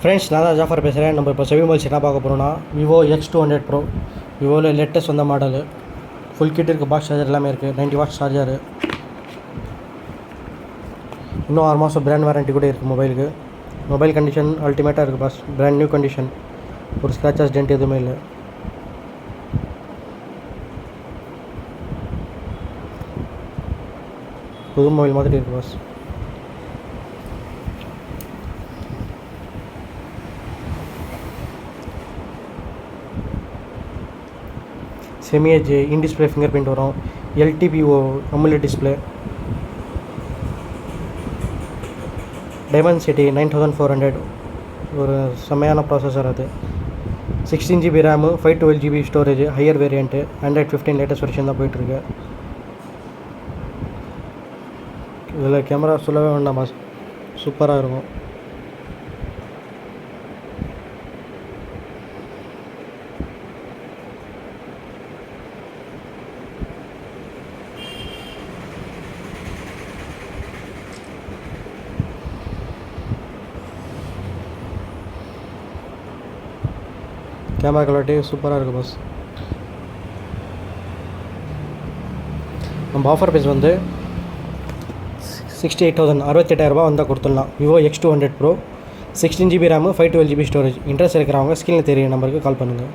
Friends, நான் தான் ஜாஃபர் பேசுகிறேன். நம்ம இப்போ செவி மொபைல்ஸ் என்ன பார்க்க போகிறோம்னா விவோ X200 ப்ரோ. விவோவில் லேட்டஸ்ட் வந்த மாடலு. ஃபுல் கிட் இருக்குது, பாக்ஸ் சார்ஜர் எல்லாமே இருக்குது. 90 வாட்ஸ் சார்ஜரு. இன்னும் 6 மாதம் பிராண்ட் வாரண்ட்டி கூட இருக்குது மொபைலுக்கு. மொபைல் கண்டிஷன் அல்டிமேட்டாக இருக்குது பாஸ். Brand new condition. ஒரு ஸ்க்ராச்சஸ் டென்ட் எதுவுமே இல்லை. புது மொபைல் மாதிரி இருக்குது boss. Semi edge in display fingerprint வரும். LTPO AMOLED display. டைமென்சிட்டி 9400. ஒரு செம்மையான ப்ராசஸர் அது. 16 GB RAM, 512 GB storage, higher variant. Android 15 latest version தான் போயிட்டுருக்கு. இதில் கேமரா சொல்லவே வேண்டாம் பாஸ், சூப்பராக இருக்கும். கேமரா குவாலிட்டி சூப்பராக இருக்குது பாஸ். நம்ம ஆஃபர் ப்ரைஸ் வந்து 68,000 68,000 வந்தால் கொடுத்துடலாம். Vivo X200 bro, 16 GB RAM, 512 GB storage. Interest இருக்கிறவங்க ஸ்க்ரீனில் தெரிய நம்பருக்கு கால் பண்ணுங்கள்.